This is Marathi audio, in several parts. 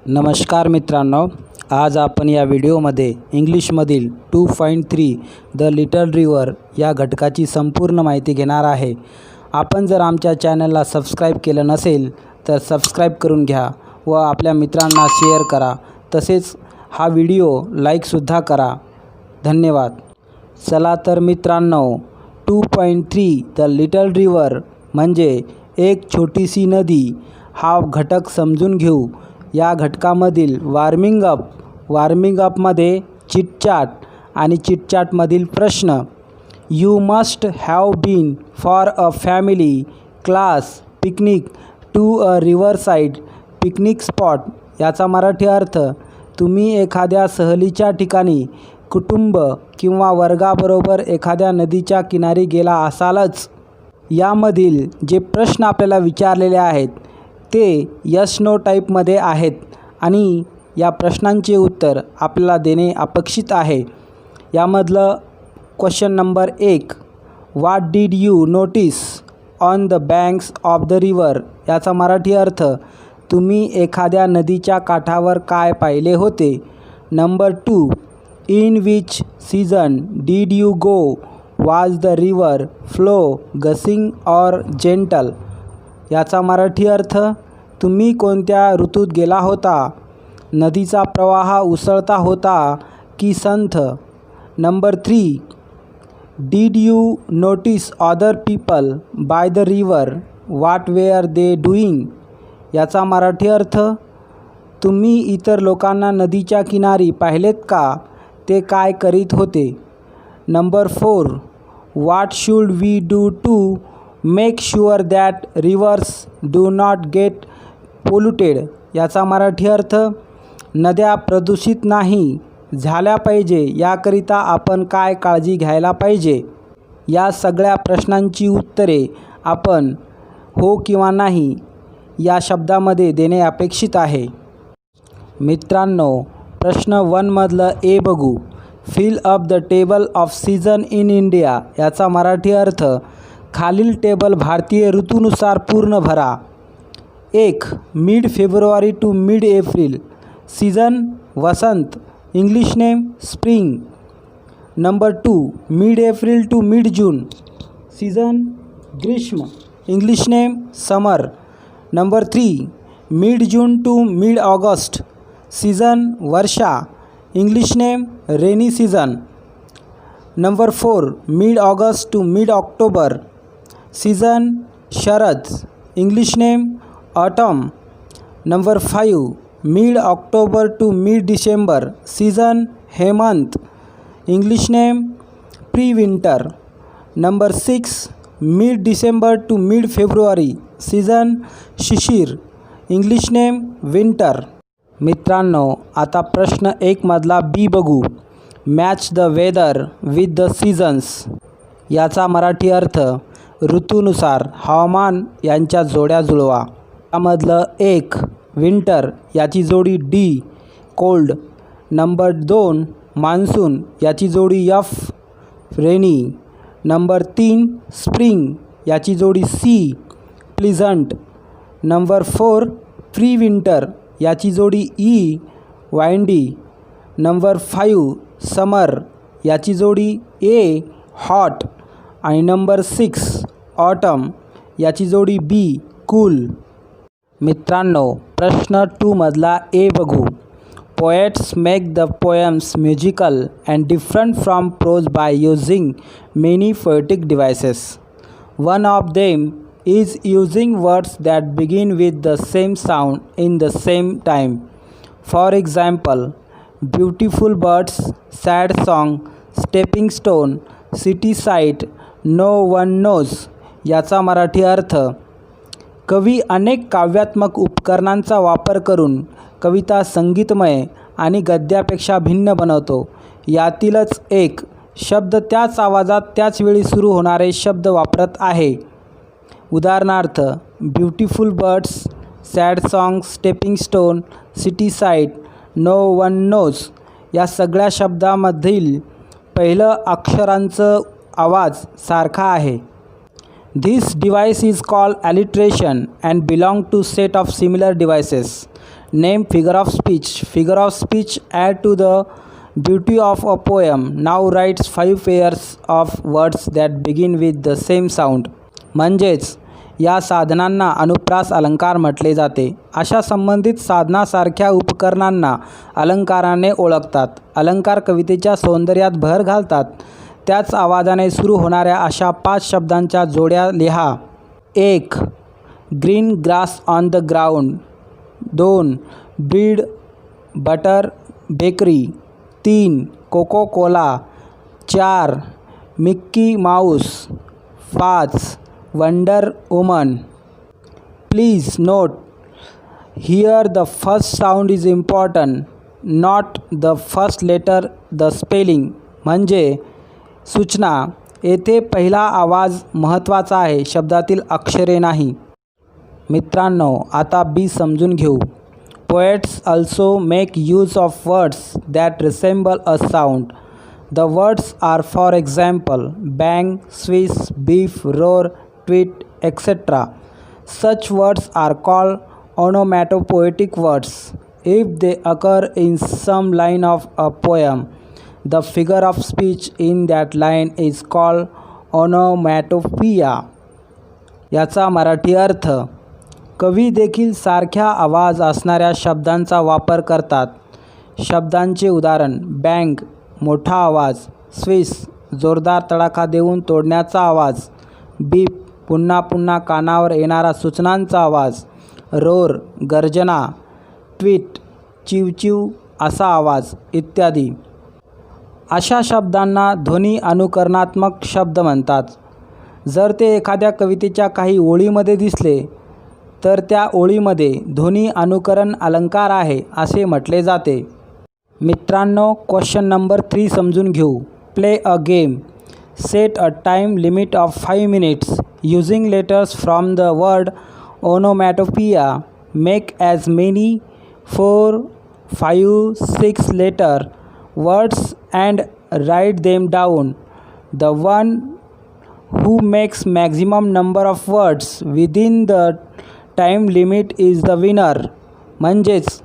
नमस्कार मित्रांनो, आज आपण या व्हिडिओमध्ये इंग्लिशमधील 2.3 द लिटल रिव्हर या घटकाची संपूर्ण माहिती घेणार आहे. आपण जर आमच्या चॅनलला सबस्क्राईब केलं नसेल तर सबस्क्राईब करून घ्या व आपल्या मित्रांना शेअर करा. तसेच हा व्हिडिओ लाईकसुद्धा करा. धन्यवाद. चला तर मित्रांनो, 2.3 द लिटल रिव्हर म्हणजे एक छोटीशी नदी हा घटक समजून घेऊ. या घटकामधील वॉर्मिंग अपमध्ये चिटचॅट आणि चिटचॅटमधील प्रश्न. You must have been for a family class picnic to a riverside picnic spot. याचा मराठी अर्थ, तुम्ही एखाद्या सहलीच्या ठिकाणी कुटुंब किंवा वर्गाबरोबर एखाद्या नदीच्या किनारी गेला असालच. यामधील जे प्रश्न आपल्याला विचारलेले आहेत ते यस नो टाईपमध्ये आहेत आणि या प्रश्नांचे उत्तर आपल्याला देणे अपेक्षित आहे. यामधलं question number 1, what did you notice on the banks of the river. याचा मराठी अर्थ, तुम्ही एखाद्या नदीच्या काठावर काय पाहिले होते. Number 2, in which season did you go. Was the river flow gushing or gentle. याचा मराठी अर्थ, तुम्ही कोणत्या ऋतूत गेला होता. नदीचा प्रवाह उसळता होता की संथ. Number 3, did you notice other people by the river. What where they doing. याचा मराठी अर्थ, तुम्ही इतर लोकांना नदीच्या किनारी पाहिलेत का, ते काय करीत होते. Number 4, what should we do to make sure that rivers do not get polluted. याचा मराठी अर्थ, नद्या प्रदूषित नाही झाल्या पाहिजे याकरिता आपण काय काळजी घ्यायला पाहिजे. या सगळ्या प्रश्नांची उत्तरे आपण हो किंवा नाही या शब्दामध्ये देणे अपेक्षित आहे. मित्रांनो, प्रश्न 1 मधलं ए बघू. Fill up the table of season in India. याचा मराठी अर्थ, खालील टेबल भारतीय ऋतूनुसार पूर्ण भरा. 1. Mid February to mid April. Season वसंत. English name spring. Number 2. Mid April to mid June. Season ग्रीष्म. English name summer. Number 3. Mid June to mid August. Season वर्षा. English name rainy season. Number 4. Mid August to mid October. Season शरद. English name autumn. Number 5. Mid October to mid December. Season हेमंत. English name pre winter. Number 6. Mid December to mid February. Season शिशिर. English name winter. मित्रांनो, आता प्रश्न 1 मधला बी बघू. Match the weather with the seasons. याचा मराठी अर्थ, ऋतूनुसार हवामान यांच्या जोड्या जुळवा. यामधलं 1 विंटर याची जोडी डी कोल्ड. नंबर 2 मान्सून याची जोडी एफ रेनी. नंबर 3 स्प्रिंग याची जोडी C pleasant. Number 4 pre winter याची जोडी ई वाइंडी. नंबर 5 समर याची जोडी ए हॉट. आणि नंबर 6 ऑटम याची जोडी बी कूल. मित्रांनो, प्रश्न 2 मधला ए बघू. Poets make the poems musical and different from prose by using many poetic devices. One of them is using words that begin with the same sound in the same time. For example, beautiful birds, sad song, stepping stone, city sight, no one knows. याचा मराठी अर्थ, कवी अनेक काव्यात्मक उपकरणांचा वापर करून कविता संगीतमय आणि गद्यापेक्षा भिन्न बनवतो. यातीलच एक शब्द त्याच आवाजात त्याच वेळी सुरू होणारे शब्द वापरत आहे. उदाहरणार्थ, beautiful birds, sad song, stepping stone, city sight, no one knows या सगळ्या शब्दामधील पहिलं अक्षरांचं आवाज सारखा आहे. This device is called alliteration and belong to set of similar devices. Name figure of speech. Figure of speech add to the beauty of a poem. नाव writes 5 pairs of words that begin with the same sound. म्हणजेच या साधनांना अनुप्रास अलंकार म्हटले जाते. अशा संबंधित साधनासारख्या उपकरणांना अलंकाराने ओळखतात. अलंकार कवितेच्या सौंदर्यात भर घालतात. त्याच आवाजाने सुरू होणाऱ्या अशा 5 शब्दांच्या जोड्या लिहा. 1. Green grass on the ground. 2. Bread butter bakery. 3. Coco cola. 4. Mickey Mouse. 5. Wonder woman. Please note here the first sound is important, not the first letter the spelling. म्हणजे सूचना, येथे पहिला आवाज महत्त्वाचा आहे, शब्दातील अक्षरे नाही. मित्रांनो, आता बी समजून घेऊ. Poets also make use of words that resemble a sound. The words are, for example, bang, swish, beef, roar, tweet, etc. Such words are called onomatopoetic words. If they occur in some line of a poem, the figure of speech in that line is called onomatopoeia. याचा मराठी अर्थ: कवी देखील सारख्या आवाज असणाऱ्या शब्दांचा वापर करतात. शब्दांचे उदाहरण: बँग मोठा आवाज, स्विस जोरदार तडाखा देऊन तोडण्याचा आवाज, बीप पुन्हा पुन्हा कानावर येणारा सूचनांचा आवाज, रोर गर्जना, ट्वीट चिवचिव असा आवाज इत्यादी. अशा शब्दांना ध्वनी अनुकरणात्मक शब्द म्हणतात. जर ते एखाद्या कवितेच्या काही ओळीमध्ये दिसले तर त्या ओळीमध्ये ध्वनी अनुकरण अलंकार आहे असे म्हटले जाते. मित्रांनो, क्वेश्चन नंबर 3 समजून घेऊ. Play a game. Set a time limit of 5 minutes. Using letters from the word onomatopoeia. Make as many 4, 5, 6 letter words and write them down. The one who makes maximum number of words within the time limit is the winner. म्हणजेच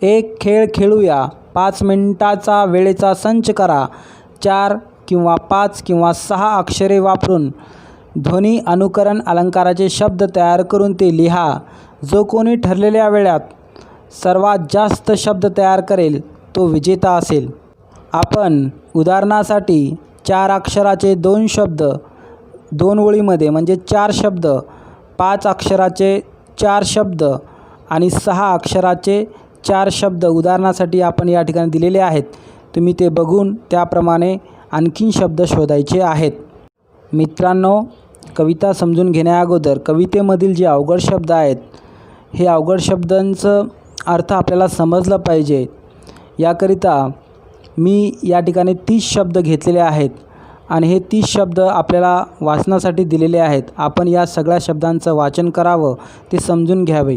एक खेळ खेळूया. 5 मिनिटाचा वेळेचा संच करा. 4 किंवा 5 किंवा 6 अक्षरे वापरून ध्वनी अनुकरण अलंकाराचे शब्द तयार करून ते लिहा. जो कोणी ठरलेल्या वेळात सर्वात जास्त शब्द तयार करेल तो विजेता असेल. आपण उदाहरणासाठी 4 अक्षराचे 2 शब्द 2 ओळीमध्ये म्हणजे 4 शब्द, 5 अक्षराचे 4 शब्द आणि 6 अक्षराचे 4 शब्द उदाहरणासाठी आपण या ठिकाणी दिलेले आहेत. तुम्ही ते बघून त्याप्रमाणे आणखीन शब्द शोधायचे आहेत. मित्रांनो, कविता समजून घेण्याअगोदर कवितेमधील जे अवघड शब्द आहेत हे अवघड शब्दांचं अर्थ आपल्याला समजलं पाहिजे. याकरिता मी या ठिकाणी 30 शब्द घेतलेले आहेत आणि हे 30 शब्द आपल्याला वाचनासाठी दिलेले आहेत. आपण या सगळ्या शब्दांचं वाचन करावं, ते समजून घ्यावे.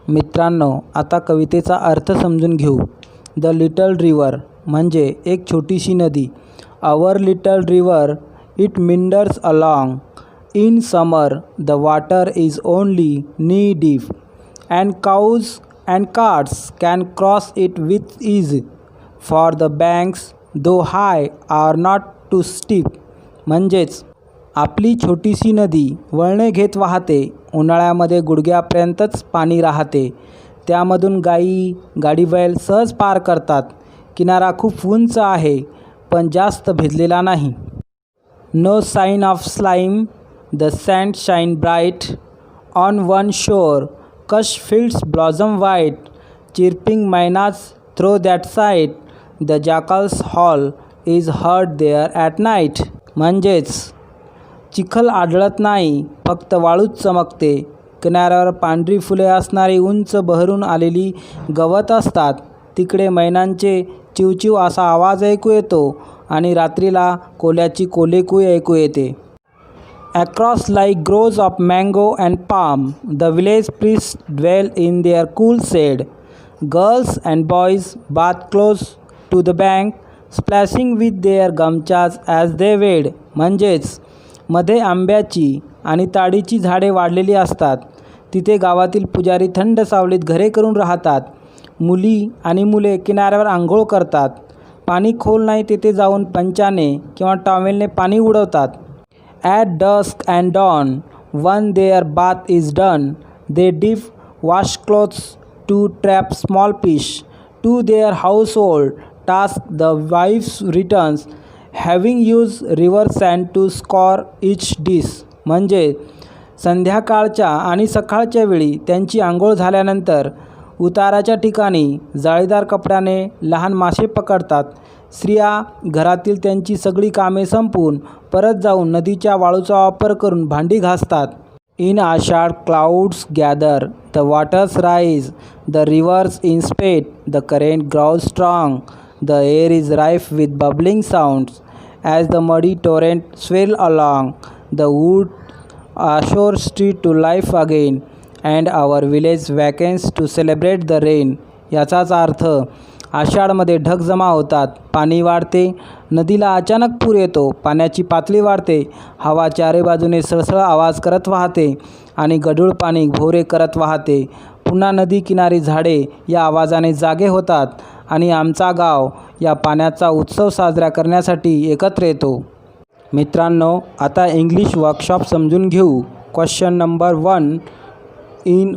मित्रांनो, आता कवितेचा अर्थ समजून घेऊ. द लिटल रिवर म्हणजे एक छोटीशी नदी. Our little river it meanders along. In summer the water is only knee deep and cows and carts can cross it with ease. For the banks though high are not too steep. म्हणजेच आपली छोटीशी नदी वळणे घेत वाहते. उन्हाळ्यामध्ये गुडघ्यापर्यंतच पाणी राहते. त्यामधून गायी गाडीबैल सहज पार करतात. किनारा खूप उंच आहे पण जास्त भिजलेला नाही. No sign of slime. The sand shine bright on one shore. Kash fields blossom white. Chirping mynas throng that site. The jackals howl is heard there at night. म्हणजेच चिखल आढळत नाही, फक्त वाळूच चमकते. किनाऱ्यावर पांढरी फुले असणारी उंच बहरून आलेली गवत असतात. तिकडे मैनांचे चिवचिव असा आवाज ऐकू येतो आणि रात्रीला कोल्याची कोलेकुई ऐकू येते. Across like groves of mango and palm. The village priest dwell in their cool shade. Girls and boys bath close to the bank splashing with their gamchas as they wade. म्हणजेच मध्ये आंब्याची आणि ताडीची झाडे वाढलेली असतात. तिथे गावातील पुजारी थंड सावलीत घरे करून राहतात. मुली आणि मुले किनाऱ्यावर आंघोळ करतात. पाणी खोल नाही तिथे जाऊन पंचाने किंवा टॉवेलने पाणी उडवतात. At dusk and dawn when their bath is done, they dip washcloths to trap small fish. To their household task the wife returns, having used river sand to scour each dish. म्हणजे संध्याकाळच्या आणि सकाळच्या वेळी त्यांची आंघोळ झाल्यानंतर उताराच्या ठिकाणी जाळीदार कपड्याने लहान मासे पकडतात. स्त्रिया घरातील त्यांची सगळी कामे संपवून परत जाऊन नदीच्या वाळूचा वापर करून भांडी घासतात. In Ashad clouds gather, the waters rise, the rivers inspect, the current grows strong, the air is rife with bubbling sounds. As the muddy torrent swirl along, the wood ashore street to life again, and our village wakens to celebrate the rain. याचाच अर्थ आषाढमध्ये ढग जमा होतात, पाणी वाढते, नदीला अचानक पूर येतो, पाण्याची पातळी वाढते, हवा चारी बाजूने सळसळ आवाज करत वाहते आणि गढूळ पाणी भोवरे करत वाहते. पुन्हा नदी किनारी झाडे या आवाजाने जागे होतात आणि आमचा गाव या पाण्याचा उत्सव साजरा करण्यासाठी एकत्र येतो. मित्रांनो, आता इंग्लिश वर्कशॉप समजून घेऊ. Question number 1 in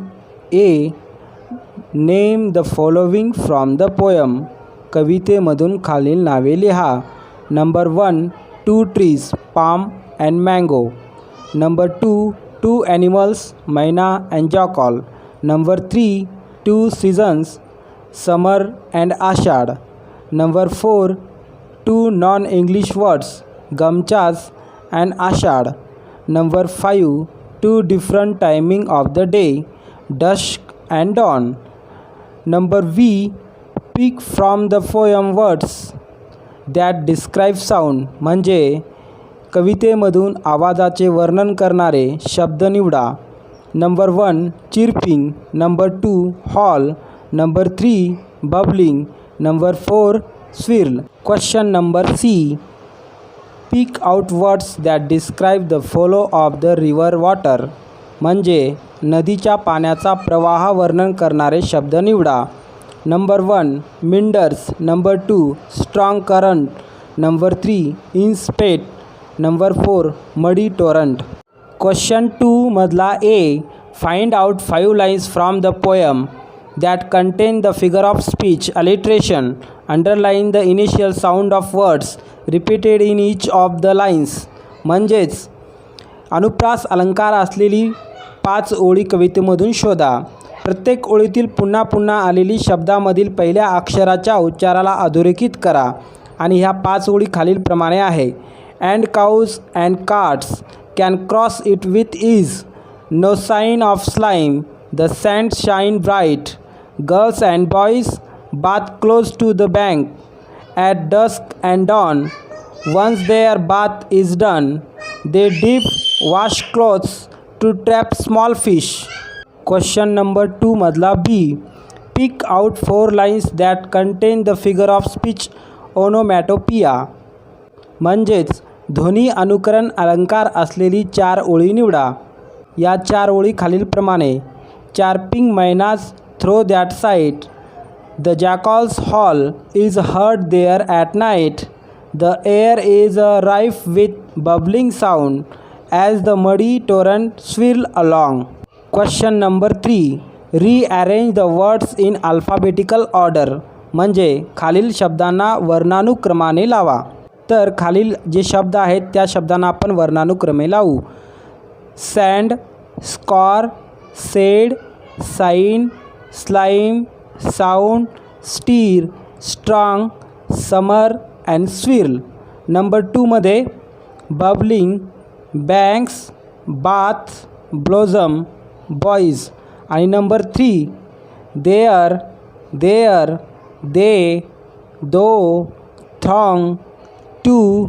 A name the following from the poem. कवितेमधून खालील नावे लिहा. Number 1 2 trees palm and mango. Number 2 2 animals myna and jackal. Number 3 2 seasons summer and Ashadh. Number 4 2 non English words gamchas and Ashadh. Number 5 2 different timing of the day dusk and dawn. Number B, pick from the poem words that describe sound. म्हणजे कवितेमधून आवाजाचे वर्णन करणारे शब्द निवडा. Number 1 chirping. Number 2 hall. Number 3 bubbling. Number 4 swirl. Question number C, pick out words that describe the flow of the river water. म्हणजे नदीच्या पाण्याचा प्रवाह वर्णन करणारे शब्द निवडा. Number 1 meanders. Number 2 strong current. Number 3 in spate. Number 4 muddy torrent. Question 2 मधला A, find out 5 lines from the poem that contain the figure of speech alliteration. Underline the initial sound of words repeated in each of the lines. म्हणजेच अनुप्रास अलंकार असलेली 5 ओळी कवितेमधून शोधा. प्रत्येक ओळीतील पुन्हा पुन्हा आलेली शब्दामधील पहिल्या अक्षराच्या उच्चाराला अधोरेखित करा. आणि ह्या 5 ओळी खालीलप्रमाणे आहे. And cows and carts can cross it with ease. No sign of slime. The sand shine bright. Girls and boys bath close to the bank. At dusk and dawn. Once their bath is done. They dip wash clothes to trap small fish. Question number 2 मधला B, pick out 4 lines that contain the figure of speech onomatopoeia. म्हणजेच ध्वनी अनुकरण अलंकार असलेली 4 ओळी निवडा. या 4 ओळी खालीलप्रमाणे. Chirping mynas throng that site. The jackals howl is heard there at night. The air is rife with bubbling sound as the muddy torrent swirl along. Question number 3, rearrange the words in alphabetical order. म्हणजे खालील शब्दांना वर्णानुक्रमाने लावा. तर खालील जे शब्द आहेत त्या शब्दांना आपण वर्णानुक्रमे लावू. Sand, score, shade, sign, slime, sound, stir, strong, summer and swirl. Number 2 मध्ये bubbling, banks, bathe, blossom, boys. आणि number 3 there, their, they, though, throng, too,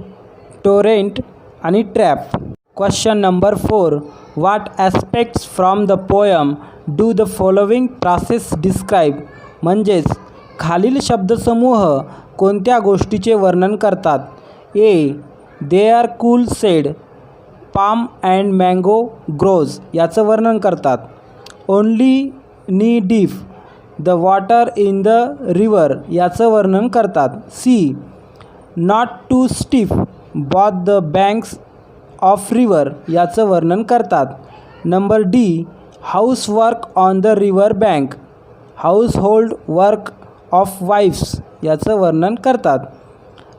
torrent आणि trap. Question number 4, what aspects from the poem do the following phrases describe. म्हणजेच खालील शब्दसमूह कोणत्या गोष्टीचे वर्णन करतात. A, they are cool shade. Palm and mango groves याचं वर्णन करतात. Only knee deep the water in the river याचं वर्णन करतात. C not too steep both the banks of river याचं वर्णन करतात. Number D house work on the river bank household work of wives याचं वर्णन करतात.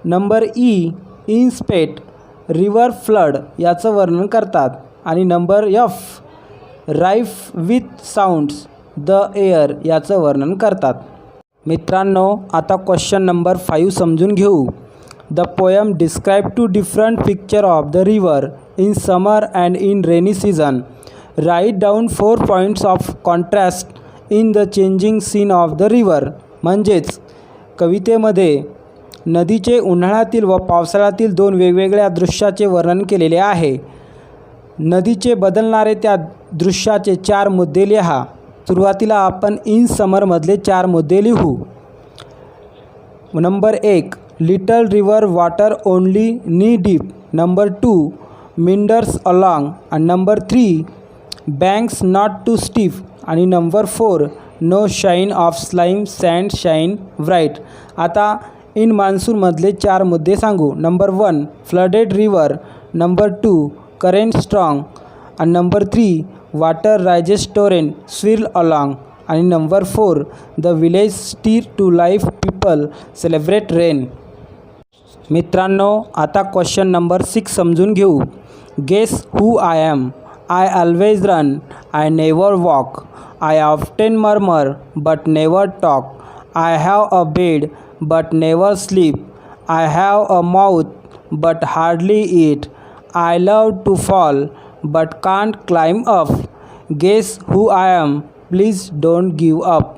Number E in spate river flood याचं वर्णन करतात. आणि number F rife with sounds the air याचं वर्णन करतात. मित्रांनो, आता क्वेश्चन नंबर 5 समजून घेऊ. The poem describe two different picture of the river in summer and in rainy season. Write down 4 points of contrast in the changing scene of the river. म्हणजेच कवितेमध्ये नदीचे उन्हाळ्यातील व पावसाळ्यातील 2 वेगवेगळ्या दृश्याचे वर्णन केलेले आहे. नदीचे बदलणारे त्या दृश्याचे 4 मुद्दे लिहा. सुरुवातीला आपण इन समरमधले 4 मुद्दे लिहू. Number 1 little river water only knee deep. Number 2 meanders along. आणि number 3 banks not too steep. आणि number 4 no shine of slime sand shine bright. आता इन मान्सूनमधले 4 मुद्दे सांगू. Number 1 flooded river. Number 2 current strong. आणि number 3 water rises torrent swirl along. आणि number 4 the village stir to life people celebrate rain. मित्रांनो, आता क्वेश्चन नंबर 6 समजून घेऊ. Guess who I am. I always run I never walk. I often murmur but never talk. I have a bed but never sleep. I have a mouth but hardly eat. I love to fall but can't climb up. Guess who I am? Please don't give up.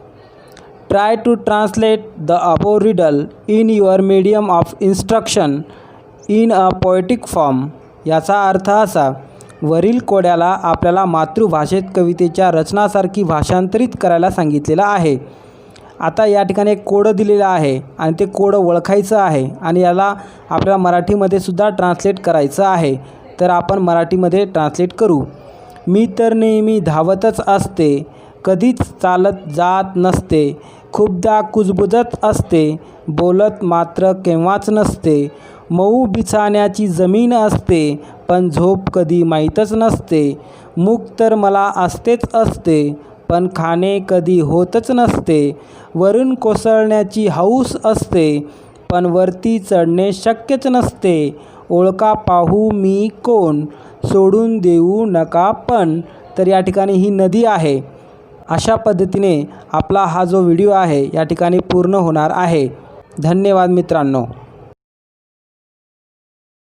Try to translate the above riddle in your medium of instruction in a poetic form. याचा अर्थ असा, वरील कोड्याला आपल्याला मातृभाषेत कवितेच्या रचनासारखी भाषांतरित करायला सांगितलेलं आहे. आता या ठिकाणी एक कोडं दिलेलं आहे आणि ते कोडं ओळखायचं आहे आणि याला आपल्याला मराठीमध्ये सुद्धा ट्रान्सलेट करायचं आहे. तर आपण मराठीमध्ये ट्रान्सलेट करू. मी तर नेहमी धावतच असते, कधीच चालत जात नसते. खूपदा कुजबुजत असते, बोलत मात्र केव्हाच नसते. मऊ बिछाण्याची जमीन असते, पण झोप कधी माहीतच नसते. मुख तर मला असतेच असते, पण खाणे कधी होतच नसते. वरून कोसळण्याची हौस असते, पण वरती चढणे शक्यच नसते. ओळखा पाहू मी कोण, सोडून देऊ नका पण. तर या ठिकाणी ही नदी आहे. अशा पद्धतीने आपला हा जो व्हिडिओ आहे या ठिकाणी पूर्ण होणार आहे. धन्यवाद मित्रांनो.